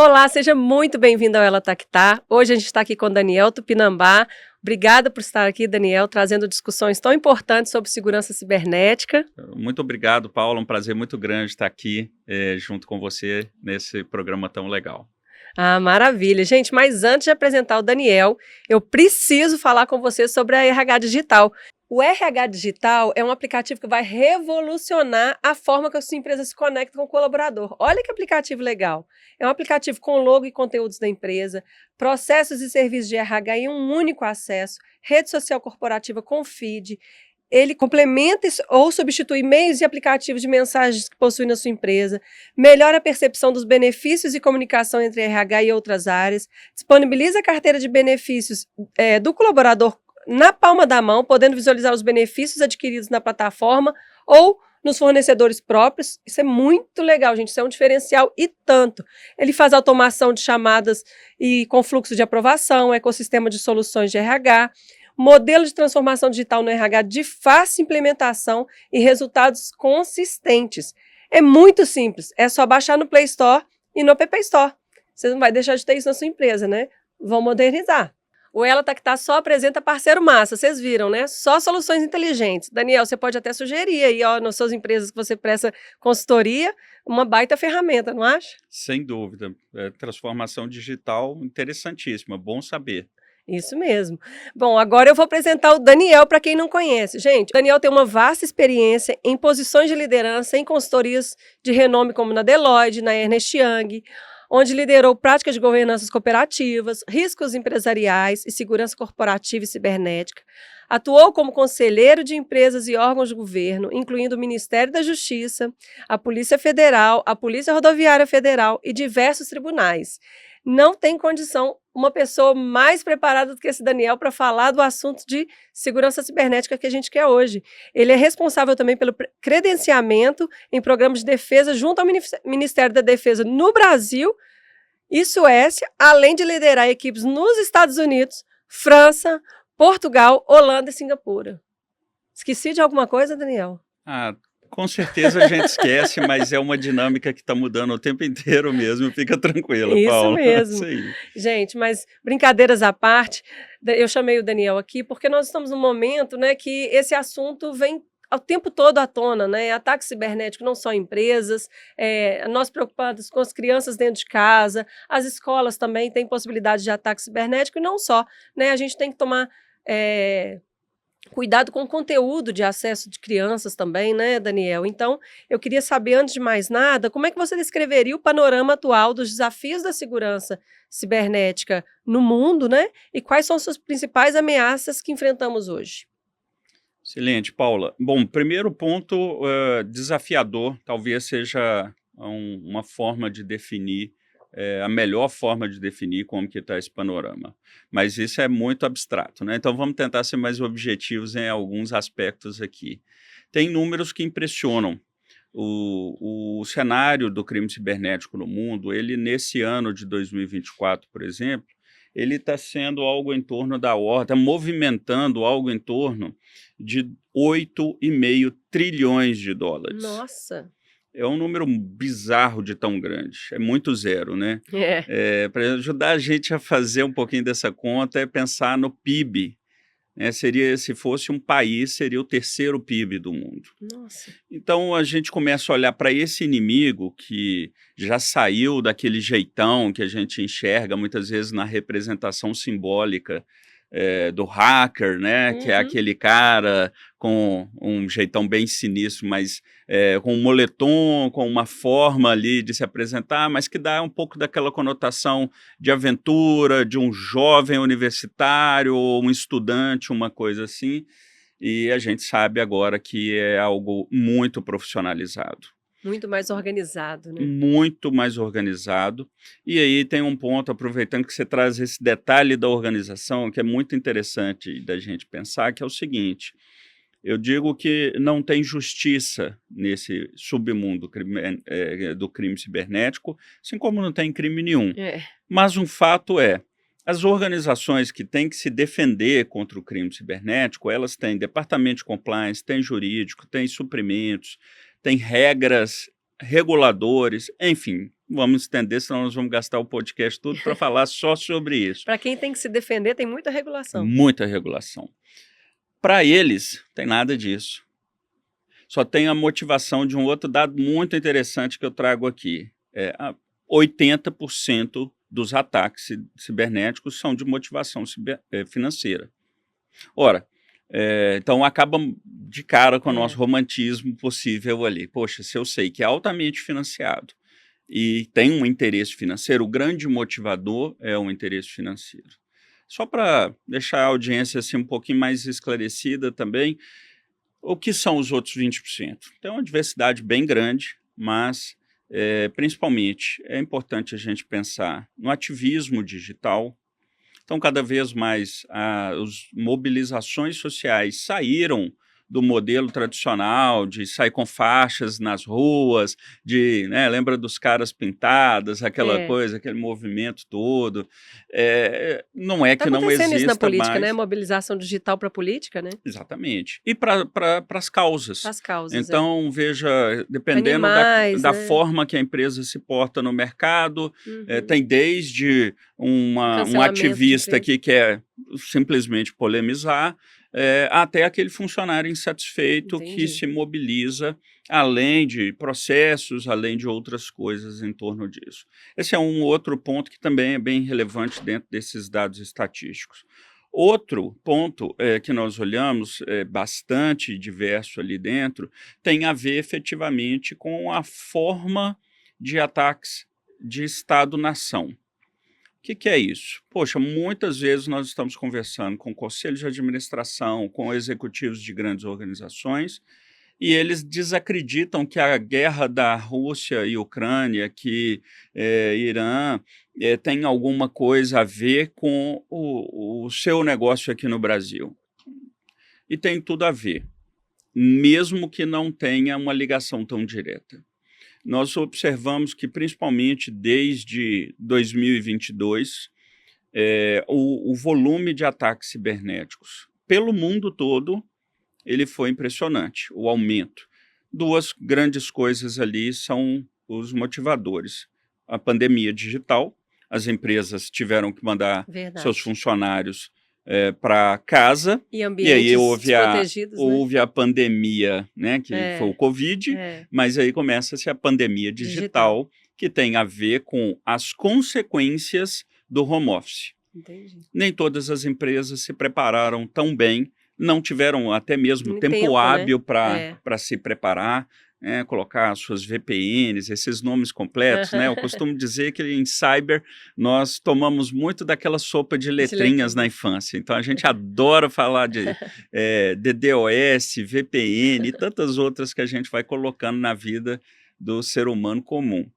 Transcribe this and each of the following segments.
Olá, seja muito bem-vindo ao Ela Tá Que Tá. Hoje a gente está aqui com Daniel Tupinambá. Obrigada por estar aqui, Daniel, trazendo discussões tão importantes sobre segurança cibernética. Muito obrigado, Paulo. Um prazer muito grande estar aqui junto com você nesse programa tão legal. Ah, maravilha. Gente, mas antes de apresentar o Daniel, eu preciso falar com você sobre a RH Digital. O RH Digital é um aplicativo que vai revolucionar a forma que a sua empresa se conecta com o colaborador. Olha que aplicativo legal. É um aplicativo com logo e conteúdos da empresa, processos e serviços de RH em um único acesso, rede social corporativa com feed. Ele complementa ou substitui meios e aplicativos de mensagens que possui na sua empresa, melhora a percepção dos benefícios e comunicação entre RH e outras áreas, disponibiliza a carteira de benefícios do colaborador na palma da mão, podendo visualizar os benefícios adquiridos na plataforma ou nos fornecedores próprios. Isso é muito legal, gente, isso é um diferencial e tanto. Ele faz automação de chamadas e com fluxo de aprovação, ecossistema de soluções de RH, modelo de transformação digital no RH de fácil implementação e resultados consistentes. É muito simples, é só baixar no Play Store e no App Store. Você não vai deixar de ter isso na sua empresa, né? Vão modernizar. O Ela Tá Que Tá só apresenta parceiro massa, vocês viram, né? Só soluções inteligentes. Daniel, você pode até sugerir aí, ó, nas suas empresas que você presta consultoria, uma baita ferramenta, não acha? Sem dúvida. Transformação digital interessantíssima, bom saber. Isso mesmo. Bom, agora eu vou apresentar o Daniel para quem não conhece. Gente, o Daniel tem uma vasta experiência em posições de liderança em consultorias de renome como na Deloitte, na Ernst Young, onde liderou práticas de governanças cooperativas, riscos empresariais e segurança corporativa e cibernética. Atuou como conselheiro de empresas e órgãos de governo, incluindo o Ministério da Justiça, a Polícia Federal, a Polícia Rodoviária Federal e diversos tribunais. Não tem condição uma pessoa mais preparada do que esse Daniel para falar do assunto de segurança cibernética que a gente quer hoje. Ele é responsável também pelo credenciamento em programas de defesa junto ao Ministério da Defesa no Brasil e Suécia, além de liderar equipes nos Estados Unidos, França, Portugal, Holanda e Singapura. Esqueci de alguma coisa, Daniel? Com certeza a gente esquece, mas é uma dinâmica que está mudando o tempo inteiro mesmo. Fica tranquila, Isso Paulo. mesmo. Isso aí. Gente, mas brincadeiras à parte, eu chamei o Daniel aqui porque nós estamos num momento, né, que esse assunto vem o tempo todo à tona, né? Ataque cibernético não só em empresas, nós preocupados com as crianças dentro de casa, as escolas também têm possibilidade de ataque cibernético e não só, né? A gente tem que tomar cuidado com o conteúdo de acesso de crianças também, né, Daniel? Então, eu queria saber, antes de mais nada, como é que você descreveria o panorama atual dos desafios da segurança cibernética no mundo, né? E quais são as suas principais ameaças que enfrentamos hoje? Excelente, Paula. Bom, primeiro ponto desafiador, talvez seja uma forma de definir, a melhor forma de definir como que está esse panorama. Mas isso é muito abstrato, né? Então vamos tentar ser mais objetivos em alguns aspectos aqui. Tem números que impressionam. O cenário do crime cibernético no mundo, ele nesse ano de 2024, por exemplo, ele está sendo algo em torno da ordem, está movimentando algo em torno de 8,5 trilhões de dólares. Nossa! É um número bizarro de tão grande, é muito zero, né? Para ajudar a gente a fazer um pouquinho dessa conta, é pensar no PIB. Se fosse um país, seria o terceiro PIB do mundo. Nossa! Então a gente começa a olhar para esse inimigo que já saiu daquele jeitão que a gente enxerga muitas vezes na representação simbólica do hacker, né? Que é aquele cara com um jeitão bem sinistro, mas com um moletom, com uma forma ali de se apresentar, mas que dá um pouco daquela conotação de aventura, de um jovem universitário, ou um estudante, uma coisa assim. E a gente sabe agora que é algo muito profissionalizado. Muito mais organizado, né? Muito mais organizado. E aí tem um ponto, aproveitando que você traz esse detalhe da organização, que é muito interessante da gente pensar, que é o seguinte: eu digo que não tem justiça nesse submundo do crime cibernético, assim como não tem crime nenhum. Mas um fato é, as organizações que têm que se defender contra o crime cibernético, elas têm departamento de compliance, têm jurídico, têm suprimentos, têm regras reguladores, enfim, vamos estender, senão nós vamos gastar o podcast todo para falar só sobre isso. Para quem tem que se defender, tem muita regulação. Muita regulação. Para eles, tem nada disso. Só tem a motivação de um outro dado muito interessante que eu trago aqui. 80% dos ataques cibernéticos são de motivação financeira. Ora, então acaba de cara com o nosso romantismo possível ali. Poxa, se eu sei que é altamente financiado e tem um interesse financeiro, o grande motivador é o interesse financeiro. Só para deixar a audiência assim, um pouquinho mais esclarecida também, o que são os outros 20%? Tem uma diversidade bem grande, mas principalmente é importante a gente pensar no ativismo digital. Então, cada vez mais as mobilizações sociais saíram do modelo tradicional de sair com faixas nas ruas, lembra dos caras pintadas, aquela coisa, aquele movimento todo. Não é que não exista mais... Está acontecendo isso na política, né? Mobilização digital para a política, né? Exatamente. E para as causas. As causas, então, veja, dependendo Animais, da forma que a empresa se porta no mercado, tem desde um ativista que quer simplesmente polemizar, até aquele funcionário insatisfeito que se mobiliza, além de processos, além de outras coisas em torno disso. Esse é um outro ponto que também é bem relevante dentro desses dados estatísticos. Outro ponto que nós olhamos, bastante diverso ali dentro, tem a ver efetivamente com a forma de ataques de Estado-nação. O que é isso? Poxa, muitas vezes nós estamos conversando com conselhos de administração, com executivos de grandes organizações, e eles desacreditam que a guerra da Rússia e Ucrânia, que Irã, tem alguma coisa a ver com o seu negócio aqui no Brasil. E tem tudo a ver, mesmo que não tenha uma ligação tão direta. Nós observamos que, principalmente desde 2022, o volume de ataques cibernéticos pelo mundo todo, ele foi impressionante, o aumento. Duas grandes coisas ali são os motivadores. A pandemia digital, as empresas tiveram que mandar seus funcionários para casa, e aí houve a pandemia, né, que foi o Covid, mas aí começa-se a pandemia digital, que tem a ver com as consequências do home office. Entendi. Nem todas as empresas se prepararam tão bem, não tiveram até mesmo tempo hábil, né, para se preparar, colocar suas VPNs, esses nomes completos, né? Eu costumo dizer que em cyber nós tomamos muito daquela sopa de letrinhas na infância. Então a gente adora falar de DDoS, VPN e tantas outras que a gente vai colocando na vida do ser humano comum.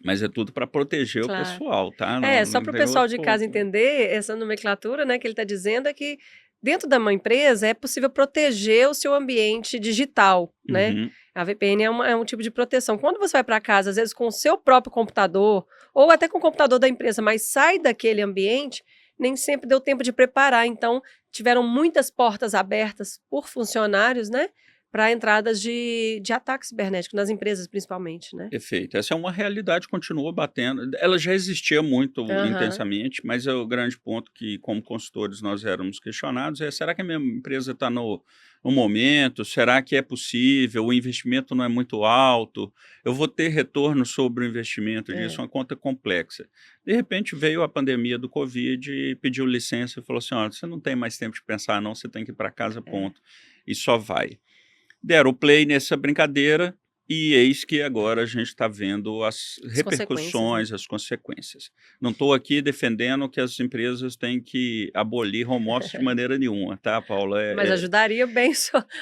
Mas é tudo para proteger o pessoal, tá? Só para o pessoal de casa entender essa nomenclatura, né, que ele está dizendo é que dentro de uma empresa é possível proteger o seu ambiente digital, né? A VPN é um tipo de proteção. Quando você vai para casa, às vezes com o seu próprio computador, ou até com o computador da empresa, mas sai daquele ambiente, nem sempre deu tempo de preparar. Então, tiveram muitas portas abertas por funcionários, né? Para entradas de ataque cibernético, nas empresas principalmente, né? Perfeito. Essa é uma realidade que continua batendo. Ela já existia muito intensamente, mas é o grande ponto que, como consultores, nós éramos questionados será que a minha empresa está no momento? Será que é possível? O investimento não é muito alto? Eu vou ter retorno sobre o investimento disso? Uma conta complexa. De repente, veio a pandemia do Covid e pediu licença e falou assim, olha, você não tem mais tempo de pensar não, você tem que ir para casa, ponto. E só vai. Deram o play nessa brincadeira e eis que agora a gente está vendo as repercussões, as consequências. Não estou aqui defendendo que as empresas têm que abolir home office de maneira nenhuma, tá, Paula? Mas ajudaria bem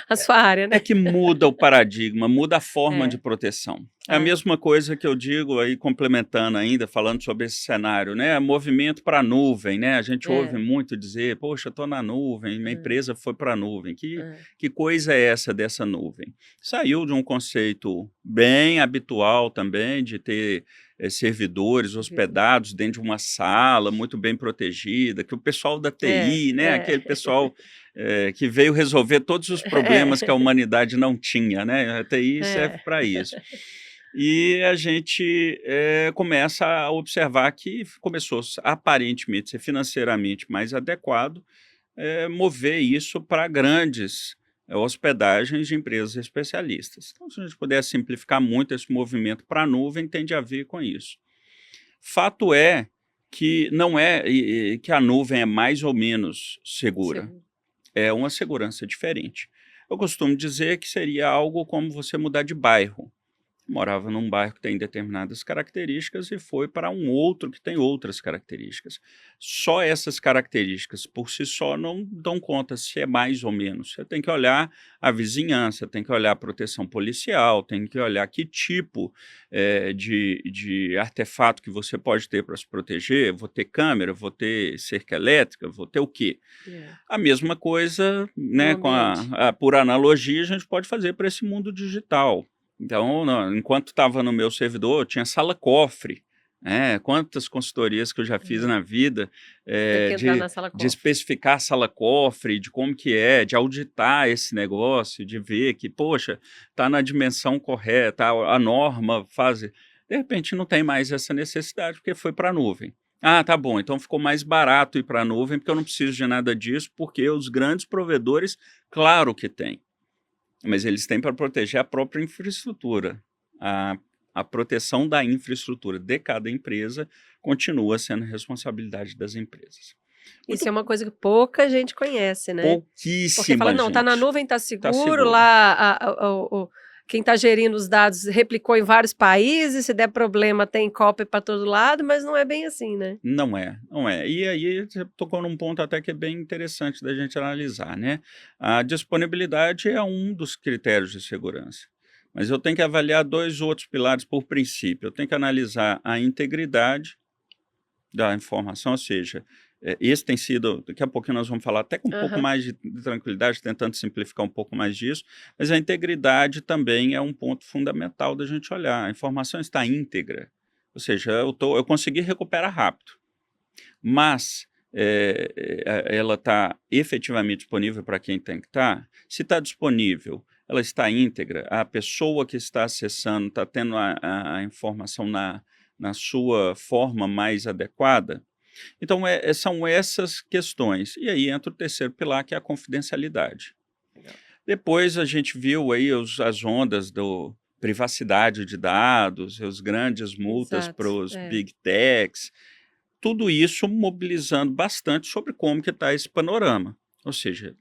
a sua área, né? É que muda o paradigma, muda a forma de proteção. É a mesma coisa que eu digo aí, complementando ainda, falando sobre esse cenário, né? Movimento para a nuvem, né? A gente ouve muito dizer, poxa, estou na nuvem, minha empresa foi para a nuvem. Que coisa é essa dessa nuvem? Saiu de um conceito bem habitual também, de ter servidores hospedados dentro de uma sala muito bem protegida, que o pessoal da TI, né? Aquele pessoal que veio resolver todos os problemas que a humanidade não tinha, né? A TI serve É. para isso. E a gente começa a observar que começou aparentemente a ser financeiramente mais adequado mover isso para grandes hospedagens de empresas especialistas. Então, se a gente puder simplificar muito esse movimento para a nuvem, tende a ver com isso. Fato é que não é que a nuvem é mais ou menos segura. Sim. É uma segurança diferente. Eu costumo dizer que seria algo como você mudar de bairro. Morava num bairro que tem determinadas características e foi para um outro que tem outras características. Só essas características por si só não dão conta se é mais ou menos. Você tem que olhar a vizinhança, tem que olhar a proteção policial, tem que olhar que tipo de artefato que você pode ter para se proteger. Vou ter câmera, vou ter cerca elétrica, vou ter o quê? A mesma coisa, né, por analogia, a gente pode fazer para esse mundo digital. Então, enquanto estava no meu servidor, tinha sala-cofre. Quantas consultorias que eu já fiz na vida Tem que entrar na de sala-cofre. especificar a sala-cofre, de como que de auditar esse negócio, de ver que, poxa, está na dimensão correta, a norma faz... De repente não tem mais essa necessidade, porque foi para a nuvem. Ah, tá bom, então ficou mais barato ir para a nuvem, porque eu não preciso de nada disso, porque os grandes provedores, claro que tem. Mas eles têm para proteger a própria infraestrutura. A proteção da infraestrutura de cada empresa continua sendo responsabilidade das empresas. Isso é uma coisa que pouca gente conhece, né? Porque fala, Pouquíssima não, tá na gente. nuvem, tá seguro, seguro. lá quem está gerindo os dados replicou em vários países, se der problema tem cópia para todo lado, mas não é bem assim, né? Não é. E aí você tocou num ponto até que é bem interessante da gente analisar, né? A disponibilidade é um dos critérios de segurança. Mas eu tenho que avaliar dois outros pilares por princípio. Eu tenho que analisar a integridade da informação, ou seja, esse tem sido, daqui a pouquinho nós vamos falar até com um pouco mais de tranquilidade, tentando simplificar um pouco mais disso, mas a integridade também é um ponto fundamental da gente olhar. A informação está íntegra, ou seja, eu consegui recuperar rápido, mas ela está efetivamente disponível para quem tem que estar. Se está disponível, ela está íntegra, a pessoa que está acessando está tendo a informação na sua forma mais adequada. Então, são essas questões. E aí entra o terceiro pilar, que é a confidencialidade. Legal. Depois a gente viu aí as ondas do privacidade de dados, as grandes multas para os big techs, tudo isso mobilizando bastante sobre como que está esse panorama. Ou seja,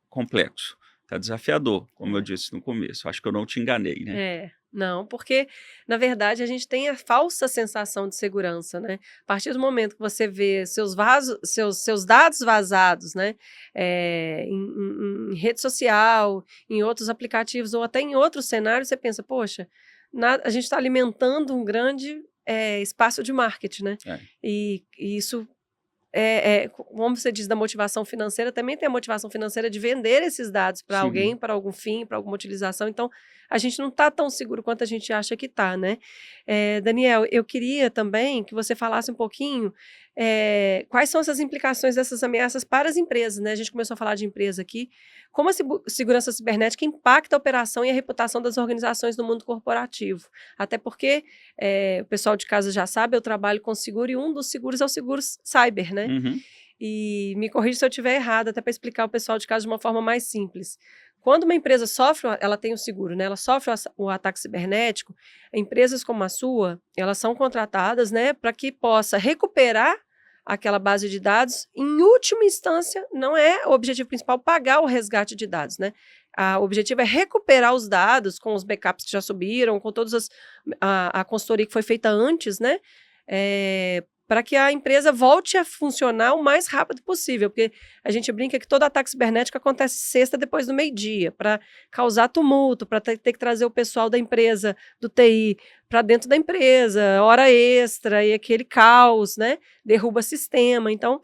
complexo, está desafiador, como eu disse no começo. Acho que eu não te enganei, né? Não, porque, na verdade, a gente tem a falsa sensação de segurança, né? A partir do momento que você vê seus dados vazados, né? Em rede social, em outros aplicativos ou até em outros cenários, você pensa, poxa, a gente está alimentando um grande espaço de marketing, né? E isso... como você diz da motivação financeira, também tem a motivação financeira de vender esses dados para alguém, para algum fim, para alguma utilização. Então, a gente não está tão seguro quanto a gente acha que está, né? Daniel, eu queria também que você falasse um pouquinho quais são essas implicações dessas ameaças para as empresas, né? A gente começou a falar de empresa aqui. Como a segurança cibernética impacta a operação e a reputação das organizações no mundo corporativo? Até porque o pessoal de casa já sabe, eu trabalho com seguro e um dos seguros é o seguro cyber, né? E me corrija se eu estiver errado, até para explicar ao pessoal de casa de uma forma mais simples. Quando uma empresa sofre, ela tem o seguro, né? Ela sofre o ataque cibernético, empresas como a sua, elas são contratadas, né, para que possa recuperar aquela base de dados. Em última instância, não é o objetivo principal pagar o resgate de dados, né? O objetivo é recuperar os dados com os backups que já subiram, com todas a consultoria que foi feita antes, né? Para que a empresa volte a funcionar o mais rápido possível, porque a gente brinca que todo ataque cibernético acontece sexta depois do meio-dia, para causar tumulto, para ter que trazer o pessoal da empresa, do TI, para dentro da empresa, hora extra e aquele caos, né? Derruba sistema. Então,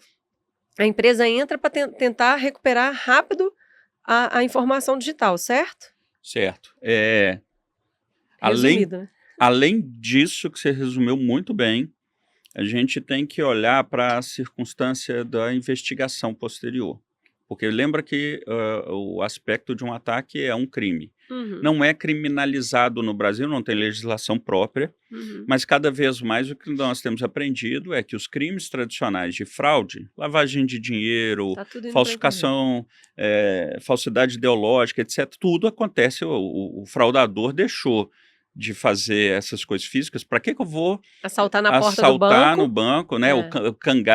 a empresa entra para tentar recuperar rápido a informação digital, certo? Certo. Resumido, né? Além disso, que você resumiu muito bem, a gente tem que olhar para a circunstância da investigação posterior. porque lembra que o aspecto de um ataque é um crime. Uhum. Não é criminalizado no Brasil, não tem legislação própria, mas cada vez mais o que nós temos aprendido é que os crimes tradicionais de fraude, lavagem de dinheiro, Tá tudo indo pra internet. falsificação, falsidade ideológica, etc., tudo acontece, o fraudador deixou de fazer essas coisas físicas. Para que eu vou Assaltar na porta do assaltar banco. no banco, né?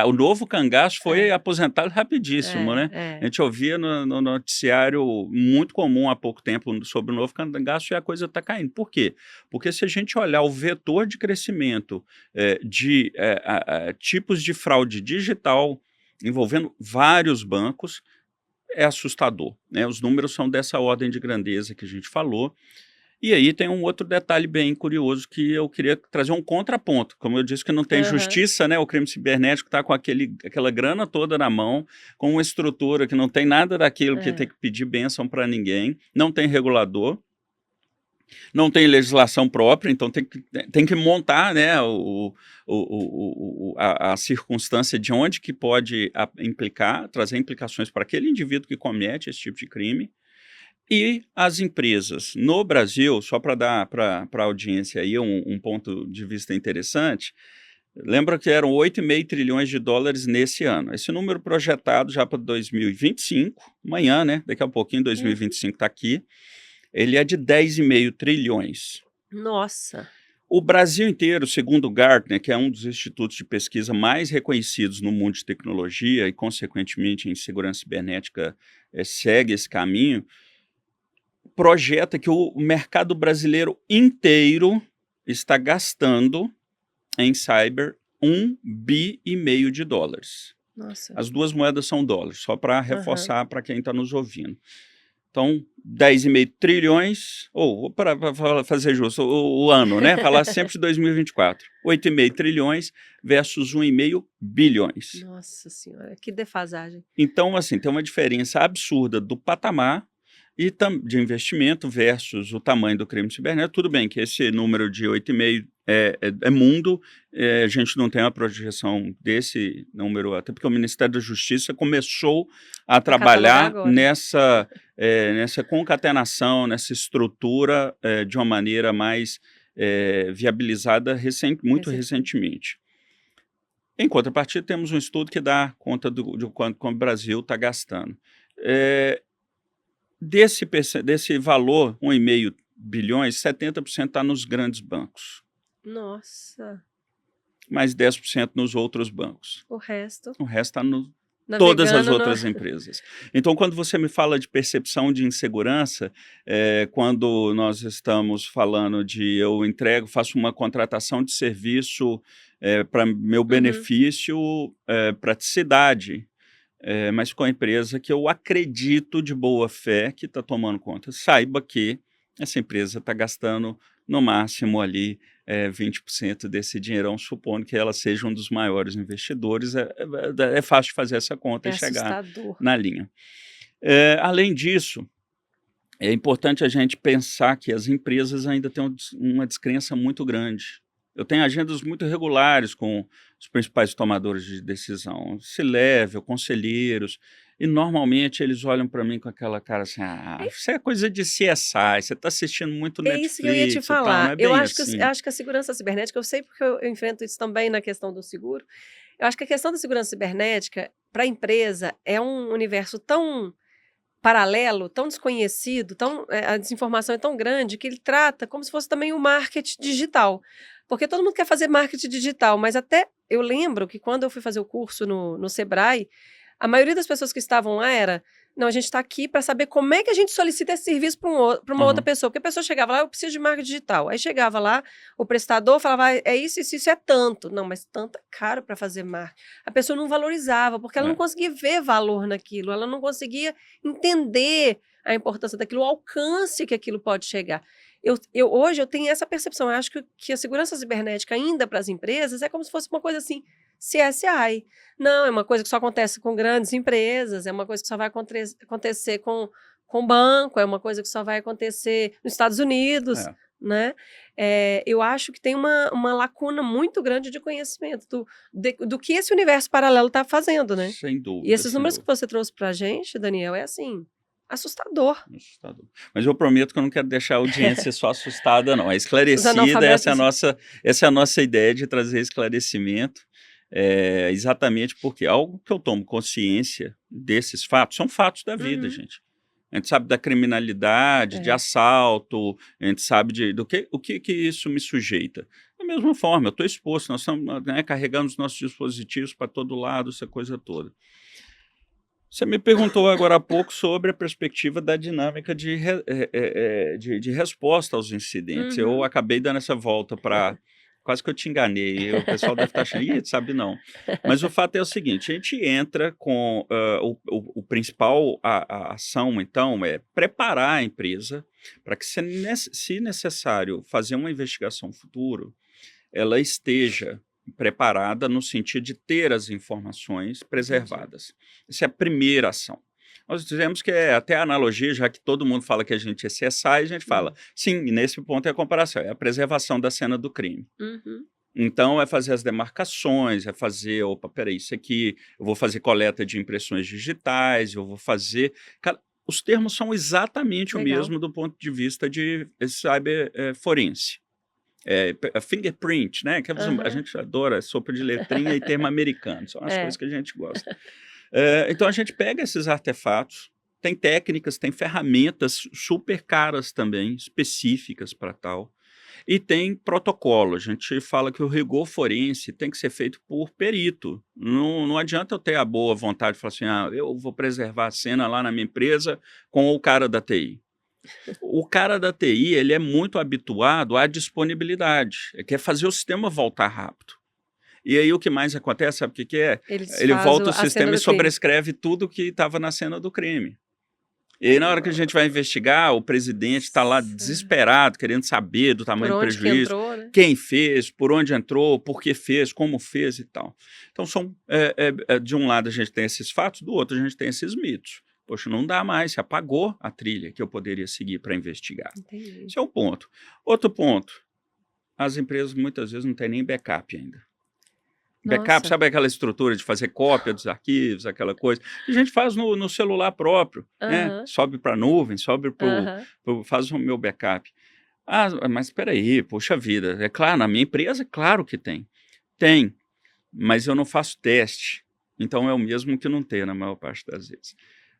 O novo cangaço foi aposentado rapidíssimo, né? A gente ouvia no noticiário muito comum há pouco tempo sobre o novo cangaço e a coisa está caindo. Por quê? Porque se a gente olhar o vetor de crescimento de tipos de fraude digital envolvendo vários bancos, é assustador, né? Os números são dessa ordem de grandeza que a gente falou. E aí tem um outro detalhe bem curioso que eu queria trazer um contraponto. Como eu disse que não tem justiça, né? O crime cibernético está com aquela grana toda na mão, com uma estrutura que não tem nada daquilo que tem que pedir bênção para ninguém, não tem regulador, não tem legislação própria, então tem que montar, né, a circunstância de onde que pode implicar, trazer implicações para aquele indivíduo que comete esse tipo de crime. E as empresas no Brasil, só para dar para a audiência aí um ponto de vista interessante, lembra que eram 8,5 trilhões de dólares nesse ano. Esse número projetado já para 2025, amanhã, né? Daqui a pouquinho, 2025 está aqui, ele é de 10,5 trilhões. Nossa! O Brasil inteiro, segundo o Gartner, que é um dos institutos de pesquisa mais reconhecidos no mundo de tecnologia e, consequentemente, em segurança cibernética, segue esse caminho, projeta que o mercado brasileiro inteiro está gastando em cyber 1,5 bi de dólares. Nossa. As duas moedas são dólares, só para reforçar para quem está nos ouvindo. Então, 10,5 trilhões, ou para fazer justo, o ano, né? Falar sempre de 2024. 8,5 trilhões versus 1,5 bilhões. Nossa senhora, que defasagem. Então, assim, tem uma diferença absurda do patamar e de investimento versus o tamanho do crime cibernético. Tudo bem que esse número de 8,5 é mundo, a gente não tem uma projeção desse número, até porque o Ministério da Justiça começou a trabalhar nessa concatenação, nessa estrutura de uma maneira mais viabilizada muito recentemente. Em contrapartida, temos um estudo que dá conta de quanto o Brasil está gastando. Desse valor, 1,5 bilhões, 70% está nos grandes bancos. Nossa. Mais 10% nos outros bancos. O resto? O resto está todas as outras empresas. Então, quando você me fala de percepção de insegurança, quando nós estamos falando de eu faço uma contratação de serviço para meu benefício, praticidade, mas com a empresa que eu acredito de boa fé que está tomando conta, saiba que essa empresa está gastando no máximo ali 20% desse dinheirão, supondo que ela seja um dos maiores investidores. É fácil de fazer essa conta e chegar na linha. Além disso, é importante a gente pensar que as empresas ainda têm uma descrença muito grande. Eu tenho agendas muito regulares com os principais tomadores de decisão, C-level, conselheiros, e normalmente eles olham para mim com aquela cara assim, isso é coisa de CSI, você está assistindo muito Netflix. É isso que eu ia te falar. Eu acho que a segurança cibernética, eu sei porque eu enfrento isso também na questão do seguro, eu acho que a questão da segurança cibernética, para a empresa, é um universo tão paralelo, tão desconhecido, a desinformação é tão grande que ele trata como se fosse também o marketing digital. Porque todo mundo quer fazer marketing digital, mas até eu lembro que quando eu fui fazer o curso no Sebrae, a maioria das pessoas que estavam lá era, não, a gente está aqui para saber como é que a gente solicita esse serviço para uma outra pessoa. Porque a pessoa chegava lá, eu preciso de marketing digital. Aí chegava lá, o prestador falava, é isso, isso é tanto. Não, mas tanto é caro para fazer marketing. A pessoa não valorizava, porque ela não conseguia ver valor naquilo, ela não conseguia entender a importância daquilo, o alcance que aquilo pode chegar. Hoje eu tenho essa percepção, eu acho que a segurança cibernética ainda para as empresas é como se fosse uma coisa assim, CSI. Não, é uma coisa que só acontece com grandes empresas, é uma coisa que só vai acontecer com banco, é uma coisa que só vai acontecer nos Estados Unidos. né? Eu acho que tem uma lacuna muito grande de conhecimento do que esse universo paralelo está fazendo, né? Sem E dúvida, esses sem números que dúvida. você trouxe para a gente, Daniel, é assim, assustador. Assustador. Mas eu prometo que eu não quero deixar a audiência só assustada, não. É Os esclarecida, analfabetos. essa é a nossa ideia de trazer esclarecimento, exatamente porque algo que eu tomo consciência desses fatos, são fatos da vida, Uhum. gente. A gente sabe da criminalidade, de assalto, a gente sabe o que isso me sujeita. Da mesma forma, eu estou exposto, nós estamos, né, carregando os nossos dispositivos para todo lado, essa coisa toda. Você me perguntou agora há pouco sobre a perspectiva da dinâmica de resposta aos incidentes. Eu Uhum. acabei dando essa volta para... Quase que eu te enganei, o pessoal deve estar achando, ih, sabe não. Mas o fato é o seguinte, a gente entra com o principal a ação, então, é preparar a empresa para que, se necessário, fazer uma investigação futuro, ela esteja preparada no sentido de ter as informações preservadas. Essa é a primeira ação. Nós dizemos que até a analogia, já que todo mundo fala que a gente é CSI, a gente fala, sim, e nesse ponto é a comparação, é a preservação da cena do crime. Uhum. Então, é fazer as demarcações, é fazer, opa, peraí, isso aqui, eu vou fazer coleta de impressões digitais, eu vou fazer... Cara, os termos são exatamente o mesmo do ponto de vista de cyberforense. Fingerprint, né? A gente adora sopa de letrinha e termo americano, são as coisas que a gente gosta. Então a gente pega esses artefatos, tem técnicas, tem ferramentas super caras também, específicas para tal, e tem protocolo. A gente fala que o rigor forense tem que ser feito por perito. Não adianta eu ter a boa vontade de falar assim, eu vou preservar a cena lá na minha empresa com o cara da TI. O cara da TI, ele é muito habituado à disponibilidade, quer fazer o sistema voltar rápido. E aí o que mais acontece, sabe o que é? Ele volta o sistema e sobrescreve tudo que estava na cena do crime. E aí na hora que a gente vai investigar, o presidente está lá desesperado, querendo saber do tamanho do prejuízo, entrou, né? Quem fez, por onde entrou, por que fez, como fez e tal. Então de um lado a gente tem esses fatos, do outro a gente tem esses mitos. Poxa, não dá mais, se apagou a trilha que eu poderia seguir para investigar. Entendi. Esse é um ponto. Outro ponto, as empresas muitas vezes não têm nem backup ainda. Backup, sabe aquela estrutura de fazer cópia dos arquivos, aquela coisa? A gente faz no celular próprio, né? Sobe para a nuvem, faz o meu backup. Mas espera aí, poxa vida, é claro, na minha empresa, claro que tem. Tem, mas eu não faço teste, então é o mesmo que não ter na maior parte das vezes.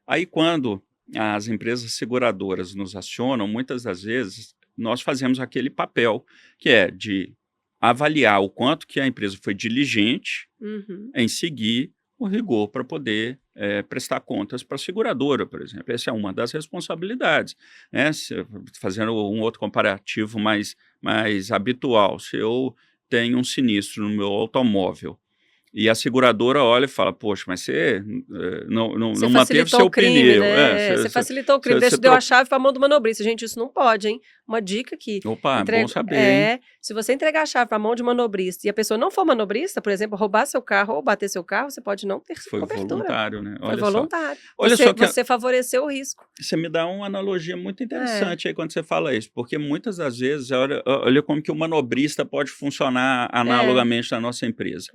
Aí, quando as empresas seguradoras nos acionam, muitas das vezes, nós fazemos aquele papel que é de avaliar o quanto que a empresa foi diligente em seguir o rigor para poder prestar contas para a seguradora, por exemplo. Essa é uma das responsabilidades. Né? Fazendo um outro comparativo mais habitual, se eu tenho um sinistro no meu automóvel, e a seguradora olha e fala, poxa, mas você não manteve seu pneu. Né? Você facilitou o crime, deu a chave para a mão do manobrista. Gente, isso não pode, hein? Uma dica aqui. Opa, bom saber, hein? Se você entregar a chave para a mão de manobrista e a pessoa não for manobrista, por exemplo, roubar seu carro ou bater seu carro, você pode não ter cobertura. Foi voluntário, né? Foi voluntário. Você favoreceu o risco. Você me dá uma analogia muito interessante aí quando você fala isso, porque muitas das vezes, olha como que o manobrista pode funcionar analogamente na nossa empresa.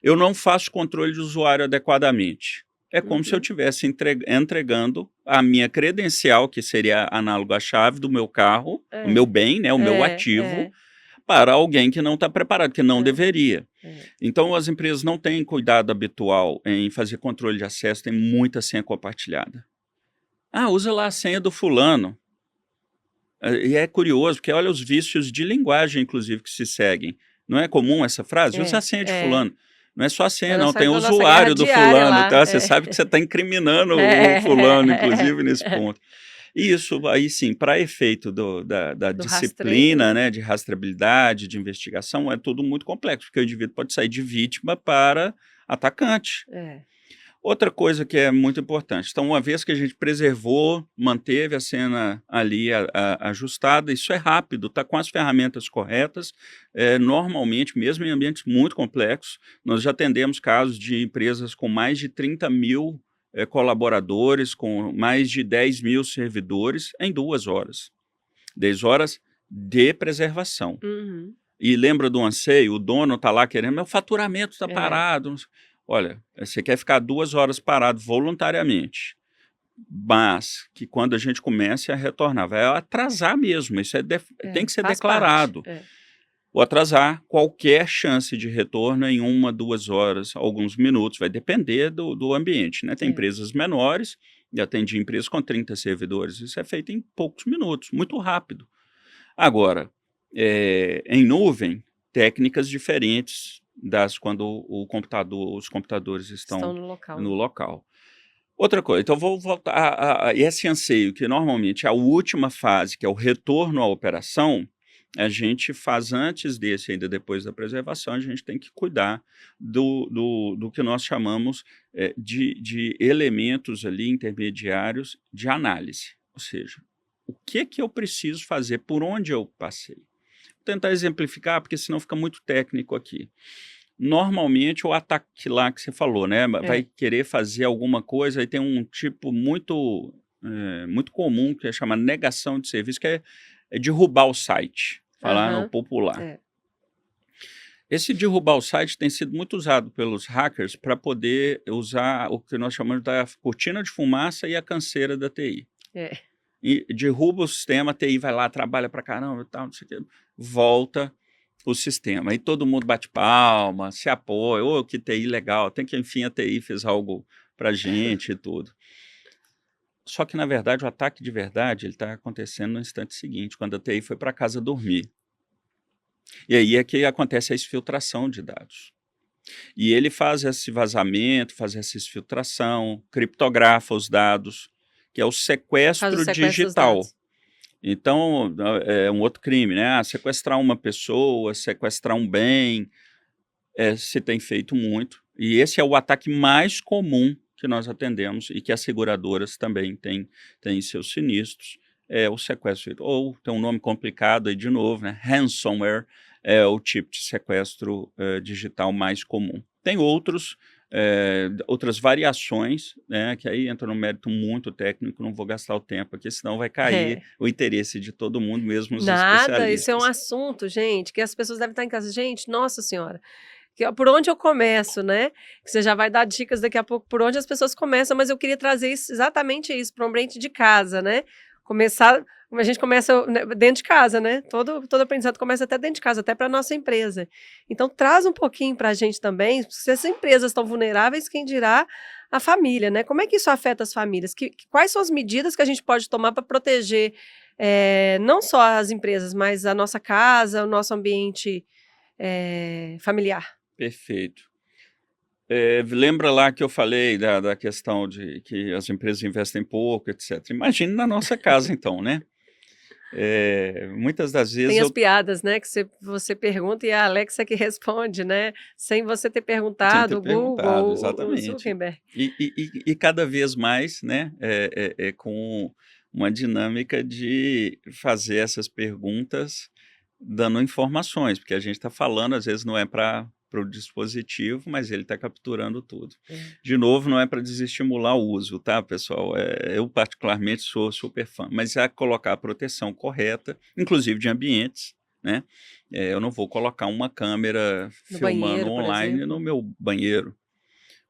Eu não faço controle de usuário adequadamente. É como se eu estivesse entregando a minha credencial, que seria análogo à chave do meu carro, o meu bem, né, o meu ativo, para alguém que não está preparado, que não deveria. Então, as empresas não têm cuidado habitual em fazer controle de acesso, tem muita senha compartilhada. Usa lá a senha do fulano. E é curioso, porque olha os vícios de linguagem, inclusive, que se seguem. Não é comum essa frase? Usa a senha de fulano. Não é só a senha, não, tem o usuário do fulano, tá? Você sabe que você está incriminando o fulano, inclusive, nesse ponto. E isso, aí sim, para efeito da disciplina, né, de rastreabilidade, de investigação, é tudo muito complexo, porque o indivíduo pode sair de vítima para atacante. Outra coisa que é muito importante, então uma vez que a gente preservou, manteve a cena ali ajustada, isso é rápido, está com as ferramentas corretas, normalmente, mesmo em ambientes muito complexos, nós já atendemos casos de empresas com mais de 30 mil colaboradores, com mais de 10 mil servidores em 2 horas. 10 horas de preservação. Uhum. E lembra do anseio, o dono está lá querendo, meu faturamento está É. parado. Olha, você quer ficar 2 horas parado voluntariamente, mas que quando a gente comece a retornar, vai atrasar mesmo, isso tem que ser Faz parte. declarado. Ou atrasar qualquer chance de retorno em 1, 2 horas, alguns minutos, vai depender do ambiente, né? Tem empresas menores, já atendi empresas com 30 servidores, isso é feito em poucos minutos, muito rápido. Agora, em nuvem, técnicas diferentes das quando os computadores estão no local. no local. Outra coisa, então vou voltar a esse anseio, que normalmente é a última fase, que é o retorno à operação, a gente faz antes desse, ainda depois da preservação, a gente tem que cuidar do que nós chamamos de elementos ali intermediários de análise. Ou seja, o que eu preciso fazer, por onde eu passei. Vou tentar exemplificar, porque senão fica muito técnico aqui. Normalmente o ataque lá que você falou, né, vai querer fazer alguma coisa e tem um tipo muito comum que é chamado negação de serviço, que é derrubar o site, falar no popular. Esse derrubar o site tem sido muito usado pelos hackers para poder usar o que nós chamamos da cortina de fumaça e a canseira da TI. E derruba o sistema, a TI vai lá, trabalha pra caramba e tal, não sei o que, volta o sistema. Aí todo mundo bate palma, se apoia, ô, que TI legal, tem que enfim a TI fez algo pra gente e tudo. Só que, na verdade, o ataque de verdade ele está acontecendo no instante seguinte, quando a TI foi para casa dormir. E aí é que acontece a exfiltração de dados. E ele faz esse vazamento, faz essa exfiltração, criptografa os dados, que é o sequestro digital. Então, é um outro crime, né? Sequestrar uma pessoa, sequestrar um bem, se tem feito muito. E esse é o ataque mais comum que nós atendemos e que as seguradoras também têm em seus sinistros, é o sequestro. Ou tem um nome complicado aí de novo, né? Ransomware é o tipo de sequestro digital mais comum. Tem outras variações, né, que aí entra num mérito muito técnico, não vou gastar o tempo aqui, senão vai cair o interesse de todo mundo, mesmo os especialistas. Nada, isso é um assunto, gente, que as pessoas devem estar em casa. Gente, nossa senhora, por onde eu começo, né? Que você já vai dar dicas daqui a pouco por onde as pessoas começam, mas eu queria trazer exatamente isso para o ambiente de casa, né? A gente começa dentro de casa, né? Todo aprendizado começa até dentro de casa, até para a nossa empresa. Então, traz um pouquinho para a gente também, se as empresas estão vulneráveis, quem dirá a família, né? Como é que isso afeta as famílias? Quais são as medidas que a gente pode tomar para proteger não só as empresas, mas a nossa casa, o nosso ambiente familiar? Perfeito. Lembra lá que eu falei da questão de que as empresas investem pouco, etc. Imagine na nossa casa, então, né? Muitas das vezes Tem as piadas, né, que você pergunta e a Alexa que responde, né? Sem você ter perguntado, o Google, o exatamente. Zuckerberg. E cada vez mais, né, com uma dinâmica de fazer essas perguntas dando informações, porque a gente está falando, às vezes não é para o dispositivo, mas ele está capturando tudo. De novo, não é para desestimular o uso, tá, pessoal? Eu particularmente sou super fã, mas é colocar a proteção correta, inclusive de ambientes, né? Eu não vou colocar uma câmera filmando online no meu banheiro,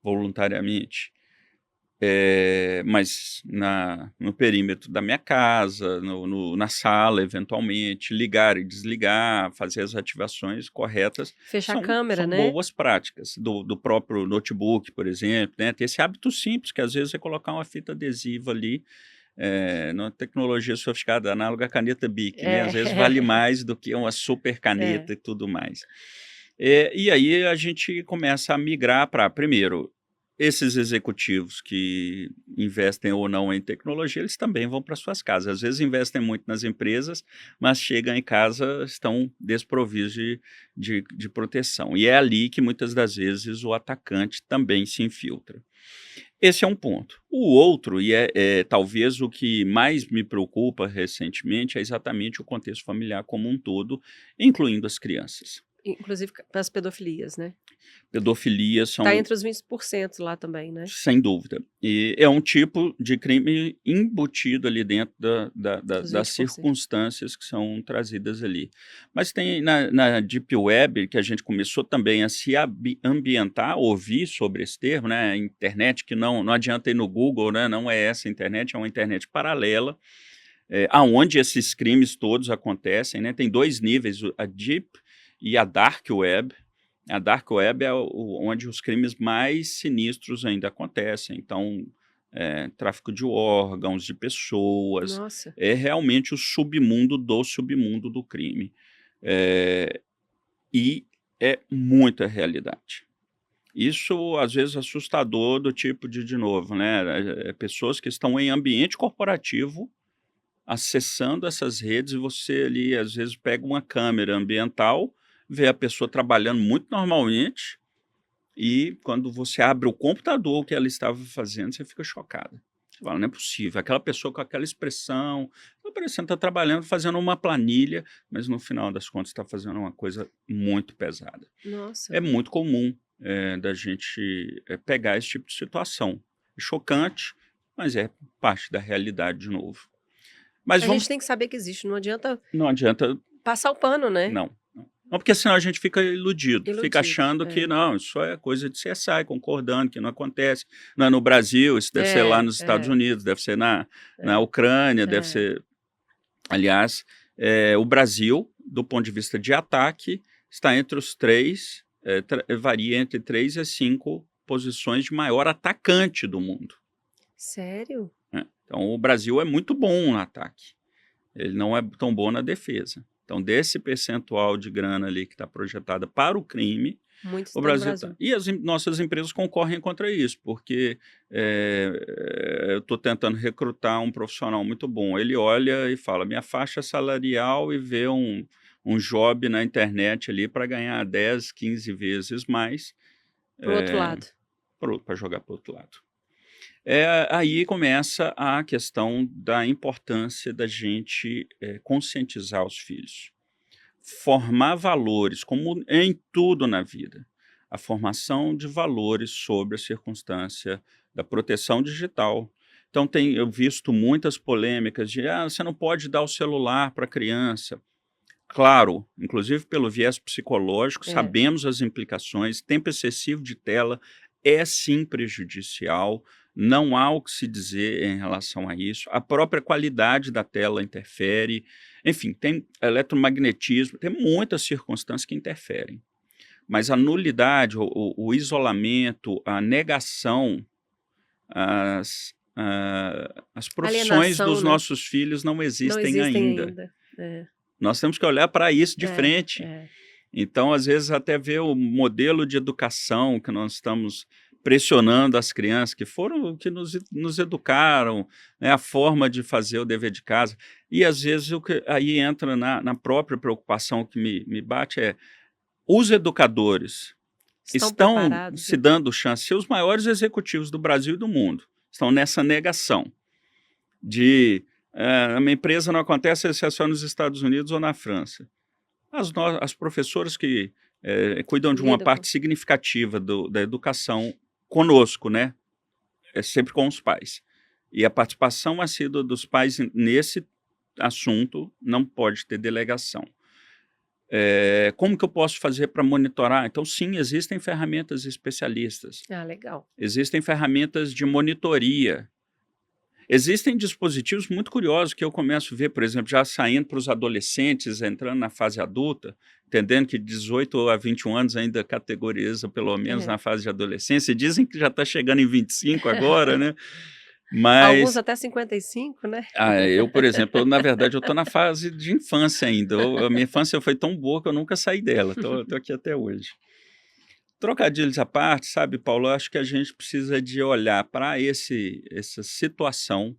voluntariamente. Mas no perímetro da minha casa, na sala, eventualmente, ligar e desligar, fazer as ativações corretas. Fechar a câmera, são né? boas práticas, do próprio notebook, por exemplo, né? Ter esse hábito simples, que às vezes é colocar uma fita adesiva ali, numa tecnologia sofisticada, análoga à caneta Bic, né? Às vezes vale mais do que uma super caneta e tudo mais. E aí a gente começa a migrar para, primeiro, esses executivos que investem ou não em tecnologia, eles também vão para suas casas. Às vezes investem muito nas empresas, mas chegam em casa, estão desprovidos de proteção. E é ali que muitas das vezes o atacante também se infiltra. Esse é um ponto. O outro, e talvez o que mais me preocupa recentemente, é exatamente o contexto familiar como um todo, incluindo as crianças. Inclusive para as pedofilias, né? Pedofilia são, Está entre os 20% lá também, né? sem dúvida. E é um tipo de crime embutido ali dentro Dos das 20%. circunstâncias que são trazidas ali. Mas tem na Deep Web, que a gente começou também a se ambientar, ouvir sobre esse termo, né? A internet, que não adianta ir no Google, né? Não é essa internet, é uma internet paralela, aonde esses crimes todos acontecem, né? Tem 2 níveis, a Deep e a Dark Web. A Dark Web é onde os crimes mais sinistros ainda acontecem. Então, tráfico de órgãos, de pessoas, Nossa. é realmente o submundo do crime. E é muita realidade. Isso, às vezes, assustador, do tipo de novo, né? Pessoas que estão em ambiente corporativo, acessando essas redes, e você ali, às vezes, pega uma câmera ambiental, vê a pessoa trabalhando muito normalmente, e quando você abre o computador, o que ela estava fazendo, você fica chocada. Você fala, não é possível, aquela pessoa com aquela expressão, tá parecendo que está trabalhando, fazendo uma planilha, mas no final das contas está fazendo uma coisa muito pesada. Nossa. É muito comum da gente pegar esse tipo de situação. É chocante, mas é parte da realidade de novo. Mas A gente tem que saber que existe, não adianta não adianta, passar o pano, né? não. Não, porque senão a gente fica iludido, fica achando que não, isso é coisa de CSI, concordando que não acontece. Não é no Brasil, isso deve ser lá nos Estados Unidos, deve ser na Ucrânia, deve ser... Aliás, o Brasil, do ponto de vista de ataque, está entre os 3, varia entre 3 e 5 posições de maior atacante do mundo. Sério? Então, o Brasil é muito bom no ataque. Ele não é tão bom na defesa. Então, desse percentual de grana ali que está projetada para o crime, muito o Brasil tá. E as nossas empresas concorrem contra isso, porque eu estou tentando recrutar um profissional muito bom. Ele olha e fala, minha faixa salarial, e vê um job na internet ali para ganhar 10, 15 vezes mais. Para o outro lado. Para jogar para o outro lado. Aí começa a questão da importância da gente conscientizar os filhos. Formar valores, como em tudo na vida. A formação de valores sobre a circunstância da proteção digital. Então, eu visto muitas polêmicas de você não pode dar o celular para a criança. Claro, inclusive pelo viés psicológico, sabemos as implicações, tempo excessivo de tela é sim prejudicial, não há o que se dizer em relação a isso, a própria qualidade da tela interfere, enfim, tem eletromagnetismo, tem muitas circunstâncias que interferem. Mas a nulidade, o isolamento, a negação, as profissões dos nossos filhos não existem ainda. Nós temos que olhar para isso de frente. Então, às vezes, até ver o modelo de educação que nós estamos pressionando as crianças, que nos educaram, né, a forma de fazer o dever de casa. E, às vezes, aí entra na própria preocupação que me bate os educadores estão se dando chance, se os maiores executivos do Brasil e do mundo estão nessa negação de a minha empresa não acontece se é só nos Estados Unidos ou na França. As professoras que cuidam de uma parte significativa da educação conosco, né? É sempre com os pais. E a participação assídua dos pais nesse assunto não pode ter delegação. Como que eu posso fazer para monitorar? Então, sim, existem ferramentas especialistas. Legal. Existem ferramentas de monitoria. Existem dispositivos muito curiosos que eu começo a ver, por exemplo, já saindo para os adolescentes, entrando na fase adulta, entendendo que 18 a 21 anos ainda categoriza, pelo menos na fase de adolescência. Dizem que já está chegando em 25 agora, né? Mas alguns até 55, né? Eu, por exemplo, na verdade, eu estou na fase de infância ainda. A minha infância foi tão boa que eu nunca saí dela. Estou aqui até hoje. Trocadilhos à parte, sabe, Paulo, eu acho que a gente precisa de olhar para essa situação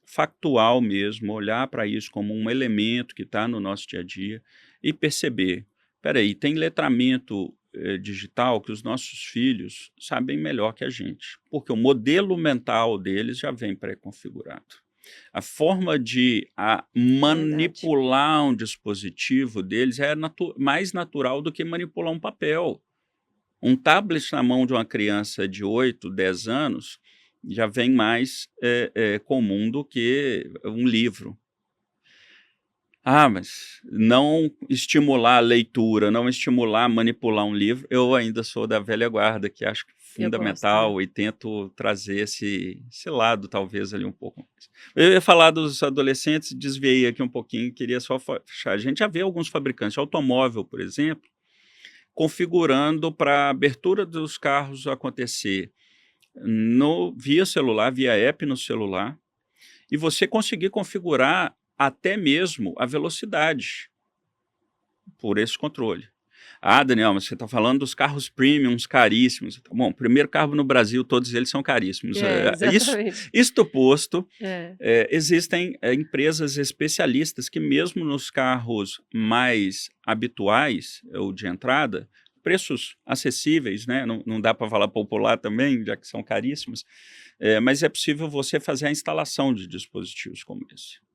factual mesmo, olhar para isso como um elemento que está no nosso dia a dia e perceber, peraí, tem letramento digital que os nossos filhos sabem melhor que a gente, porque o modelo mental deles já vem pré-configurado. A forma de manipular um dispositivo deles é mais natural do que manipular um papel. Um tablet na mão de uma criança de 8, 10 anos já vem mais comum do que um livro. Mas não estimular a leitura, não estimular manipular um livro, eu ainda sou da velha guarda, que acho fundamental e tento trazer esse lado, talvez, ali um pouco mais. Eu ia falar dos adolescentes, desviei aqui um pouquinho, queria só fechar. A gente já vê alguns fabricantes de automóvel, por exemplo, configurando para a abertura dos carros acontecer via celular, via app no celular, e você conseguir configurar até mesmo a velocidade por esse controle. Daniel, mas você está falando dos carros premiums caríssimos. Bom, primeiro carro no Brasil, todos eles são caríssimos. Isto posto, existem empresas especialistas que mesmo nos carros mais habituais, ou de entrada, preços acessíveis, né? Não dá para falar popular também, já que são caríssimos, mas é possível você fazer a instalação de dispositivos como esse.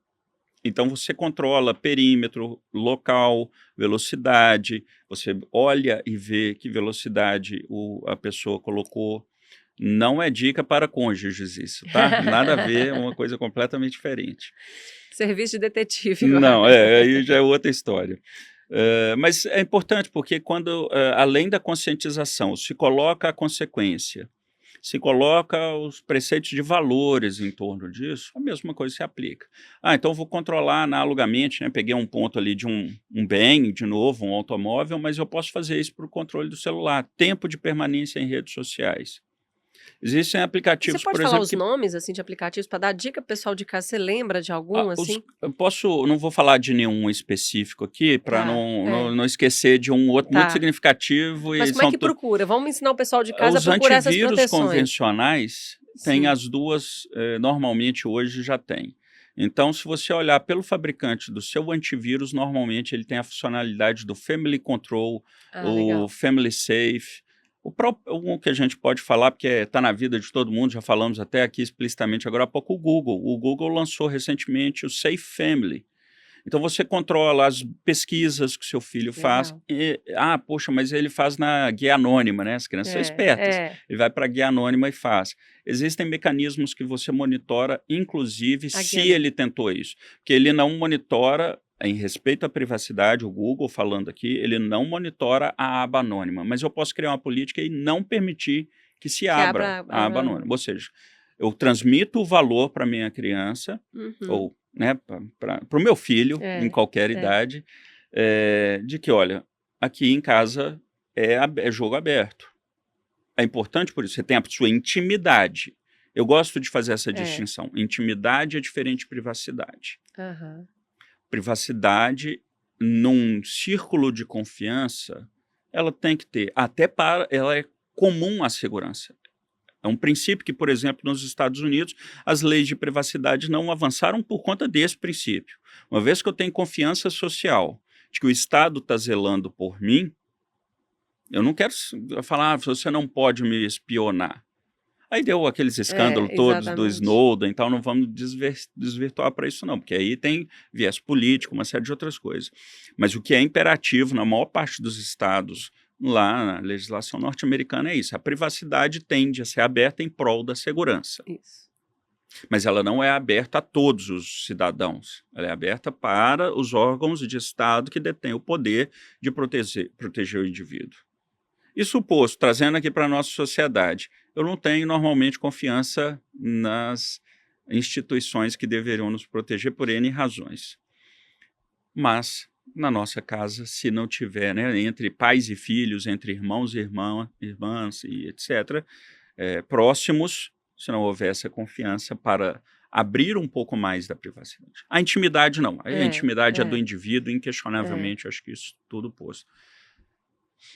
Então, você controla perímetro, local, velocidade, você olha e vê que velocidade a pessoa colocou. Não é dica para cônjuges isso, tá? Nada a ver, é uma coisa completamente diferente. Serviço de detetive. Não, aí já é outra história. Mas é importante porque quando, além da conscientização, se coloca a consequência, se coloca os preceitos de valores em torno disso, a mesma coisa se aplica. Então vou controlar analogamente, né? Peguei um ponto ali de um bem, de novo, um automóvel, mas eu posso fazer isso para o controle do celular. Tempo de permanência em redes sociais. Existem aplicativos, você pode por falar exemplo, os nomes assim de aplicativos para dar dica pro pessoal de casa? Você lembra de algum assim? Não vou falar de nenhum específico aqui para não esquecer de um outro muito significativo. Mas como é que procura? Vamos ensinar o pessoal de casa a procurar essas proteções. Os antivírus convencionais têm as duas, normalmente hoje já tem. Então, se você olhar pelo fabricante do seu antivírus, normalmente ele tem a funcionalidade do Family Control, o Family Safe. O que a gente pode falar, porque está na vida de todo mundo, já falamos até aqui explicitamente agora há pouco, o Google. O Google lançou recentemente o Safe Family. Então você controla as pesquisas que o seu filho faz. Poxa, mas ele faz na guia anônima, né? As crianças são espertas. Ele vai para a guia anônima e faz. Existem mecanismos que você monitora, inclusive, se ele tentou isso. Porque ele não monitora, em respeito à privacidade, o Google falando aqui, ele não monitora a aba anônima. Mas eu posso criar uma política e não permitir que se abra a aba anônima. Ou seja, eu transmito o valor para minha criança, ou para o meu filho, em qualquer idade, de que, olha, aqui em casa é jogo aberto. É importante por isso, você tem a sua intimidade. Eu gosto de fazer essa distinção. Intimidade é diferente de privacidade. Privacidade, num círculo de confiança, ela tem que ter, ela é comum à segurança. É um princípio que, por exemplo, nos Estados Unidos, as leis de privacidade não avançaram por conta desse princípio. Uma vez que eu tenho confiança social de que o Estado está zelando por mim, eu não quero falar, você não pode me espionar. Aí deu aqueles escândalos todos do Snowden, então não vamos desvirtuar para isso não, porque aí tem viés político, uma série de outras coisas. Mas o que é imperativo na maior parte dos estados, lá na legislação norte-americana, é isso. A privacidade tende a ser aberta em prol da segurança. Isso. Mas ela não é aberta a todos os cidadãos. Ela é aberta para os órgãos de Estado que detêm o poder de proteger o indivíduo. Isso posto, trazendo aqui para a nossa sociedade, eu não tenho normalmente confiança nas instituições que deveriam nos proteger por N razões. Mas, na nossa casa, se não tiver, né, entre pais e filhos, entre irmãos e irmãs e etc., próximos, se não houver essa confiança para abrir um pouco mais da privacidade. A intimidade não. A intimidade é do indivíduo, inquestionavelmente, acho que isso tudo posto.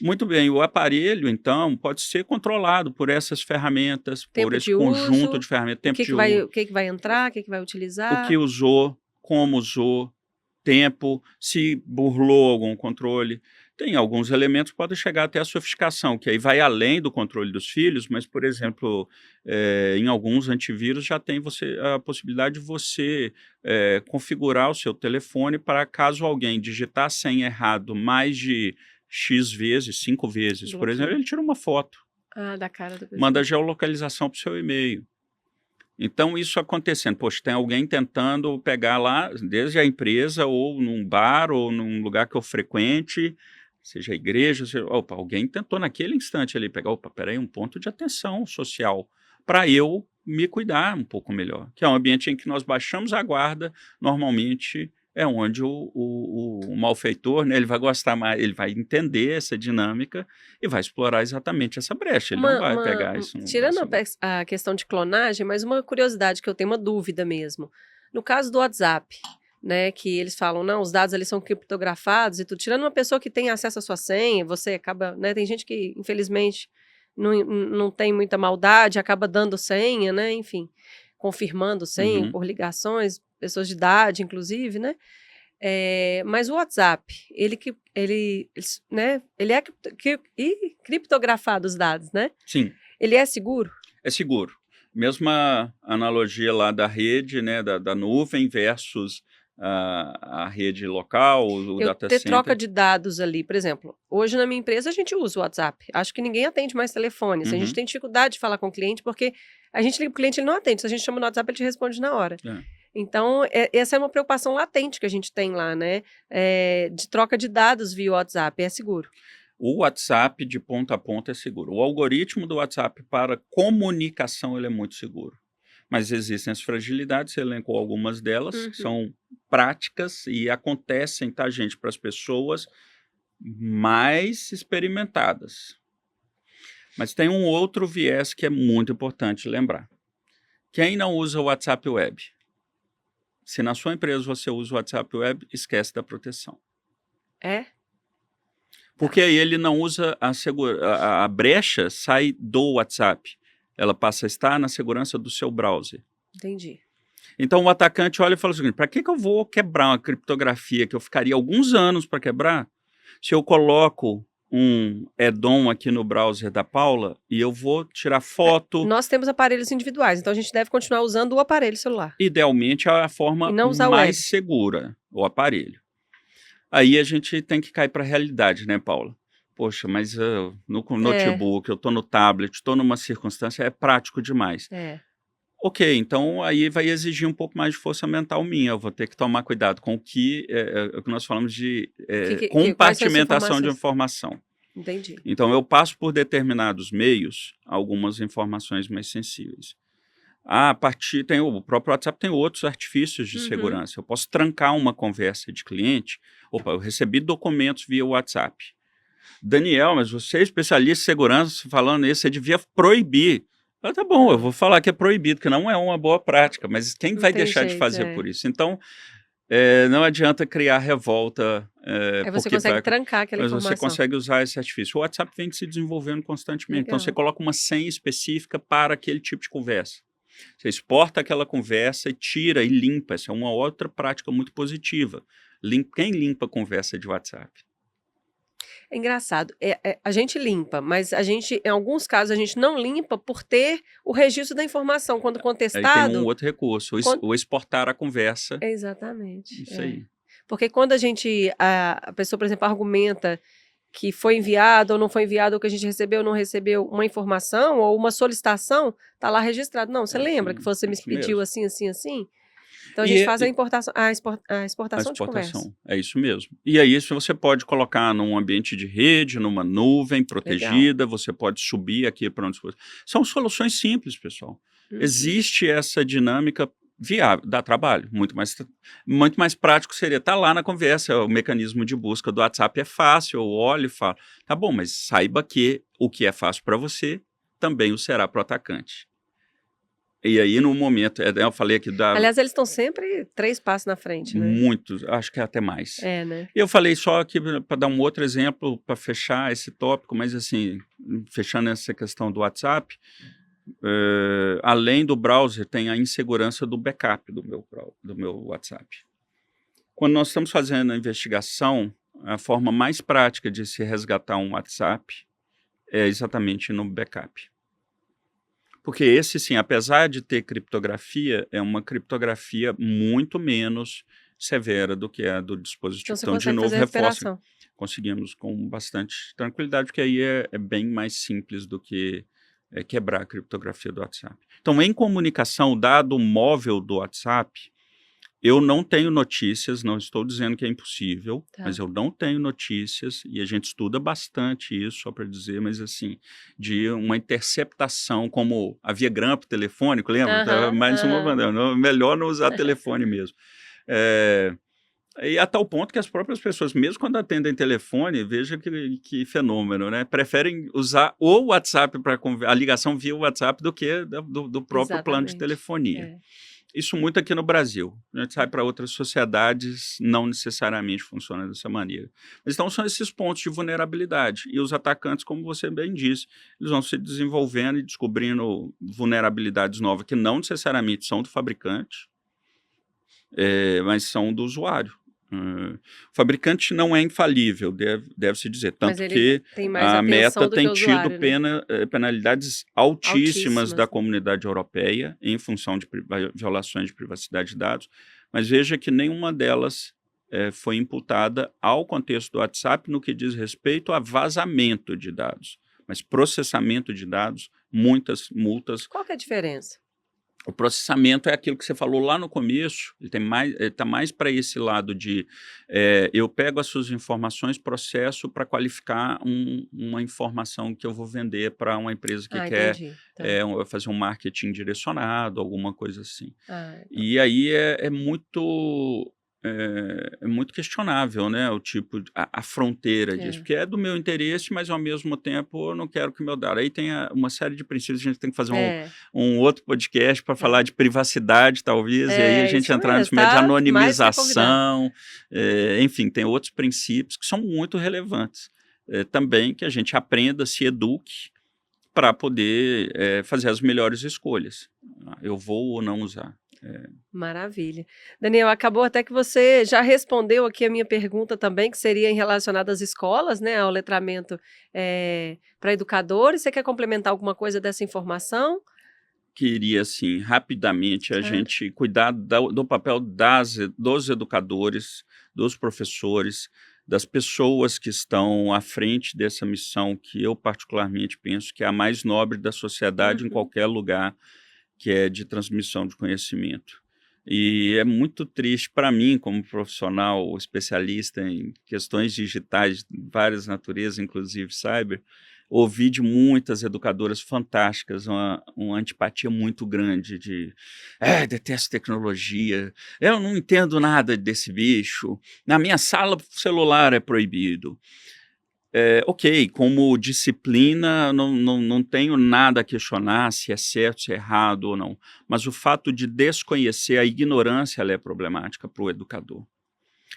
Muito bem, o aparelho, então, pode ser controlado por essas ferramentas, por esse conjunto de ferramentas. O que vai entrar, o que vai utilizar. O que usou, como usou, tempo, se burlou algum controle. Tem alguns elementos que podem chegar até a sofisticação, que aí vai além do controle dos filhos, mas, por exemplo, em alguns antivírus já tem a possibilidade de você configurar o seu telefone para caso alguém digitar a senha errado mais de X vezes, 5 vezes, por exemplo, ele tira uma foto, da cara da pessoa. manda a geolocalização para o seu e-mail. Então, isso acontecendo, poxa, tem alguém tentando pegar lá, desde a empresa, ou num bar, ou num lugar que eu frequente, seja a igreja, alguém tentou naquele instante ali pegar, peraí, um ponto de atenção social, para eu me cuidar um pouco melhor, que é um ambiente em que nós baixamos a guarda, normalmente é onde o malfeitor, né, ele vai gostar mais, ele vai entender essa dinâmica e vai explorar exatamente essa brecha, ele não vai pegar isso. Tirando a questão de clonagem, mas uma curiosidade que eu tenho, uma dúvida mesmo. No caso do WhatsApp, né, que eles falam, não, os dados ali são criptografados e tudo. Tirando uma pessoa que tem acesso à sua senha, você acaba, né, tem gente que, infelizmente, não tem muita maldade, acaba dando senha, né, enfim, confirmando senha por ligações, pessoas de idade, inclusive, né, mas o WhatsApp, ele é criptografado os dados, né? Sim. Ele é seguro? É seguro. Mesma analogia lá da rede, né, da nuvem versus a rede local, o data center. Ter troca de dados ali, por exemplo, hoje na minha empresa a gente usa o WhatsApp, acho que ninguém atende mais telefone, a gente tem dificuldade de falar com o cliente, porque a gente liga para o cliente, ele não atende, se a gente chama no WhatsApp ele te responde na hora. Então, essa é uma preocupação latente que a gente tem lá, né, de troca de dados via WhatsApp, é seguro? O WhatsApp de ponta a ponta é seguro. O algoritmo do WhatsApp para comunicação ele é muito seguro. Mas existem as fragilidades, você elencou algumas delas, que são práticas e acontecem, tá, gente, para as pessoas mais experimentadas. Mas tem um outro viés que é muito importante lembrar. Quem não usa o WhatsApp Web? Se na sua empresa você usa o WhatsApp Web, esquece da proteção. Porque aí ele não usa a brecha, sai do WhatsApp. Ela passa a estar na segurança do seu browser. Entendi. Então o atacante olha e fala o seguinte, para que eu vou quebrar uma criptografia que eu ficaria alguns anos para quebrar, se eu coloco um add-on aqui no browser da Paula e eu vou tirar foto... Nós temos aparelhos individuais, então a gente deve continuar usando o aparelho celular. Idealmente é a forma mais segura, o aparelho. Aí a gente tem que cair para a realidade, né, Paula? Poxa, mas no notebook, eu estou no tablet, estou numa circunstância, é prático demais. Ok, então aí vai exigir um pouco mais de força mental minha, eu vou ter que tomar cuidado com o que nós falamos de compartimentação de informação. Entendi. Então eu passo por determinados meios algumas informações mais sensíveis. O próprio WhatsApp tem outros artifícios de segurança. Eu posso trancar uma conversa de cliente. Eu recebi documentos via WhatsApp. Daniel, mas você é especialista em segurança falando isso, você devia proibir. Tá bom, eu vou falar que é proibido, que não é uma boa prática, mas quem vai deixar de fazer por isso? Então, não adianta criar revolta. Aí você consegue trancar aquela informação. Mas você consegue usar esse artifício. O WhatsApp vem se desenvolvendo constantemente. Então, você coloca uma senha específica para aquele tipo de conversa. Você exporta aquela conversa e tira e limpa. Essa é uma outra prática muito positiva. Quem limpa a conversa de WhatsApp? É engraçado. A gente limpa, mas em alguns casos, a gente não limpa por ter o registro da informação. Quando contestado... Aí tem um outro recurso, o exportar a conversa. Exatamente. Isso aí. Porque quando a pessoa, por exemplo, argumenta que foi enviado ou não foi enviado, ou que a gente recebeu ou não recebeu uma informação ou uma solicitação, está lá registrado. Não, você lembra que você me pediu assim, assim, assim? Então a gente faz a exportação de conversa. É isso mesmo. E aí isso você pode colocar num ambiente de rede, numa nuvem protegida, você pode subir aqui para onde você... São soluções simples, pessoal. Existe essa dinâmica viável, dá trabalho, muito mais prático seria estar lá na conversa, o mecanismo de busca do WhatsApp é fácil, eu olho e falo, tá bom, mas saiba que o que é fácil para você, também o será para o atacante. E aí, no momento, eu falei aqui da... Aliás, eles estão sempre 3 passos na frente, né? Muitos, acho que até mais. Né? Eu falei só aqui para dar um outro exemplo, para fechar esse tópico, mas assim, fechando essa questão do WhatsApp, além do browser, tem a insegurança do backup do meu WhatsApp. Quando nós estamos fazendo a investigação, a forma mais prática de se resgatar um WhatsApp é exatamente no backup. Porque esse, sim, apesar de ter criptografia, é uma criptografia muito menos severa do que a do dispositivo. Então você Então, de consegue novo, fazer a reforça, recuperação. conseguimos com bastante tranquilidade, porque aí é bem mais simples do que quebrar a criptografia do WhatsApp. Então, em comunicação, o dado móvel do WhatsApp, eu não tenho notícias, não estou dizendo que é impossível, mas Tá. eu não tenho notícias, e a gente estuda bastante isso, só para dizer, mas assim, de uma interceptação, como havia grampo telefônico, lembra? Aham, Mais uma aham. maneira, melhor não usar telefone mesmo. E a tal ponto que as próprias pessoas, mesmo quando atendem telefone, veja que fenômeno, né? Preferem usar o WhatsApp para a ligação via WhatsApp do que do próprio plano de Exatamente. telefonia. É. Isso muito aqui no Brasil. A gente sai para outras sociedades, não necessariamente funciona dessa maneira. Mas então são esses pontos de vulnerabilidade. E os atacantes, como você bem disse, eles vão se desenvolvendo e descobrindo vulnerabilidades novas que não necessariamente são do fabricante, mas são do usuário. O fabricante não é infalível, deve-se dizer, Mas tanto ele que tem mais a Meta atenção do que tem o tido usuário, né? penalidades altíssimas da Altíssimas, né? comunidade europeia em função de violações de privacidade de dados, mas veja que nenhuma delas foi imputada ao contexto do WhatsApp no que diz respeito a vazamento de dados, mas processamento de dados, muitas multas. Qual que é a diferença? O processamento é aquilo que você falou lá no começo, ele está mais para esse lado de eu pego as suas informações, processo para qualificar uma informação que eu vou vender para uma empresa que quer Entendi. Tá. fazer um marketing direcionado, alguma coisa assim. Então. E aí é muito questionável, né, o tipo, a fronteira disso, É. porque é do meu interesse, mas ao mesmo tempo eu não quero que o meu dado. Aí tem uma série de princípios, a gente tem que fazer É. um outro podcast para falar de privacidade, talvez, e aí a É, gente isso entrar nesse mesmo. meio de Tá mais que convidado. anonimização, enfim, tem outros princípios que são muito relevantes. Também que a gente aprenda, se eduque para poder fazer as melhores escolhas. Eu vou ou não usar. Maravilha. Daniel, acabou até que você já respondeu aqui a minha pergunta também, que seria em relacionada às escolas, né, ao letramento para educadores. Você quer complementar alguma coisa dessa informação? Queria, assim, rapidamente, a Claro. gente cuidar do papel dos educadores, dos professores, das pessoas que estão à frente dessa missão, que eu particularmente penso que é a mais nobre da sociedade em Uhum. qualquer lugar, que é de transmissão de conhecimento. E é muito triste para mim, como profissional especialista em questões digitais, de várias naturezas, inclusive cyber, ouvir de muitas educadoras fantásticas uma antipatia muito grande de detesto tecnologia, eu não entendo nada desse bicho, na minha sala o celular é proibido. Ok, como disciplina, não tenho nada a questionar se é certo, se é errado ou não, mas o fato de desconhecer, a ignorância, ela é problemática para o educador.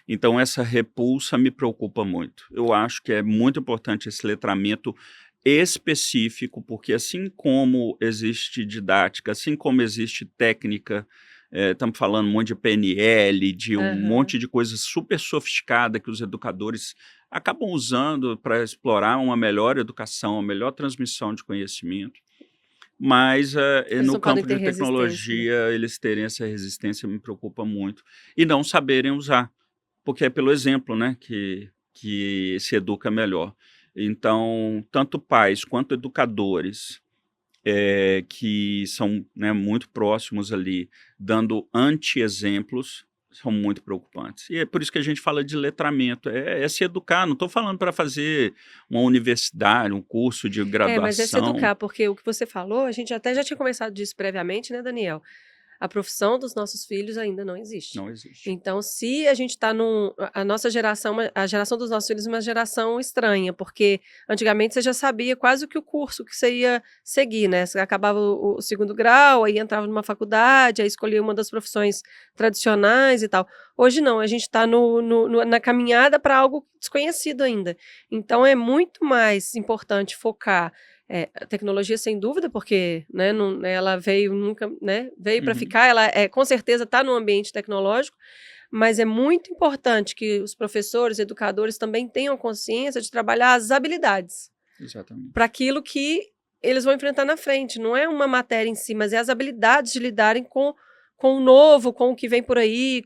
Então, essa repulsa me preocupa muito. Eu acho que é muito importante esse letramento específico, porque assim como existe didática, assim como existe técnica, estamos falando um monte de PNL, de um Aham. monte de coisa super sofisticada que os educadores acabam usando para explorar uma melhor educação, uma melhor transmissão de conhecimento. Mas Eles no não podem campo ter de resistência, né? tecnologia, eles terem essa resistência me preocupa muito. E não saberem usar, porque é pelo exemplo, né, que se educa melhor. Então, tanto pais quanto educadores que são, né, muito próximos ali, dando anti-exemplos, são muito preocupantes. E é por isso que a gente fala de letramento, é se educar, não estou falando para fazer uma universidade, um curso de Mas é se graduação, educar, porque o que você falou, a gente até já tinha conversado disso previamente, né, Daniel? A profissão dos nossos filhos ainda não existe. não existe. Então, se a gente está a nossa geração, a geração dos nossos filhos é uma geração estranha, porque antigamente você já sabia quase o curso que você ia seguir, né? Você acabava o segundo grau, aí entrava numa faculdade, aí escolhia uma das profissões tradicionais e tal. Hoje não, a gente está na caminhada para algo desconhecido ainda. Então, é muito mais importante focar a tecnologia, sem dúvida, porque, né, ela veio nunca, né, veio para Uhum. ficar, ela com certeza está no ambiente tecnológico, mas é muito importante que os professores, educadores também tenham consciência de trabalhar as habilidades Exatamente. para aquilo que eles vão enfrentar na frente. Não é uma matéria em si, mas é as habilidades de lidarem com o novo, com o que vem por aí.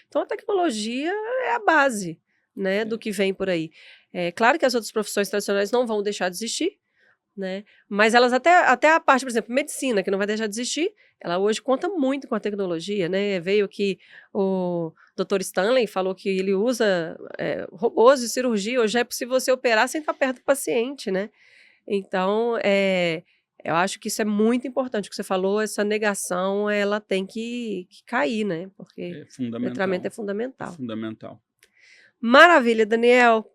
Então, a tecnologia é a base, né, do que vem por aí. É claro que as outras profissões tradicionais não vão deixar de existir, né? Mas elas até a parte, por exemplo, medicina, que não vai deixar de existir, ela hoje conta muito com a tecnologia, né? Veio aqui o Dr. Stanley, falou que ele usa robôs de cirurgia, hoje é possível você operar sem estar perto do paciente, né? Então, eu acho que isso é muito importante, o que você falou, essa negação, ela tem que cair, né? Porque o letramento é É fundamental. fundamental. Maravilha, Daniel.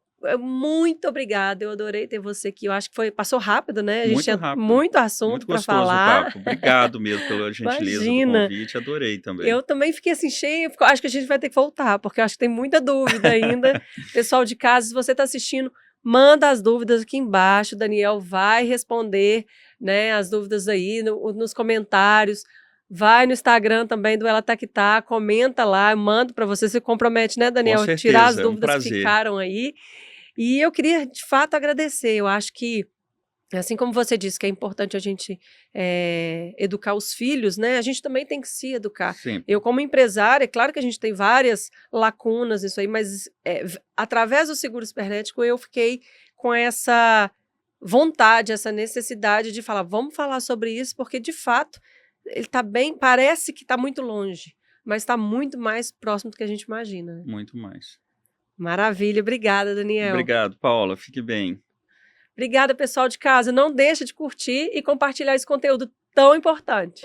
Muito obrigada, eu adorei ter você aqui. Eu acho que passou rápido, né? A gente Muito tinha rápido. muito Muito assunto para gostoso o falar. papo. Obrigado mesmo pela gentileza do Imagina. convite. Adorei também. Eu também fiquei assim cheia, acho que a gente vai ter que voltar, porque eu acho que tem muita dúvida ainda. Pessoal de casa, se você está assistindo, manda as dúvidas aqui embaixo, o Daniel vai responder, né, as dúvidas aí nos comentários. Vai no Instagram também do Ela Tá Que Tá, comenta lá, eu mando para você, se compromete, né, Daniel? Com certeza, tirar as é um dúvidas que prazer. ficaram aí. E eu queria, de fato, agradecer. Eu acho que, assim como você disse que é importante a gente educar os filhos, né? A gente também tem que se educar. Sempre. Eu, como empresária, é claro que a gente tem várias lacunas nisso aí, mas através do seguro cibernético eu fiquei com essa vontade, essa necessidade de falar, vamos falar sobre isso, porque de fato ele está bem, parece que está muito longe, mas está muito mais próximo do que a gente imagina, né? Muito mais. Maravilha, obrigada, Daniel. Obrigado, Paula. Fique bem. Obrigada, pessoal de casa. Não deixa de curtir e compartilhar esse conteúdo tão importante.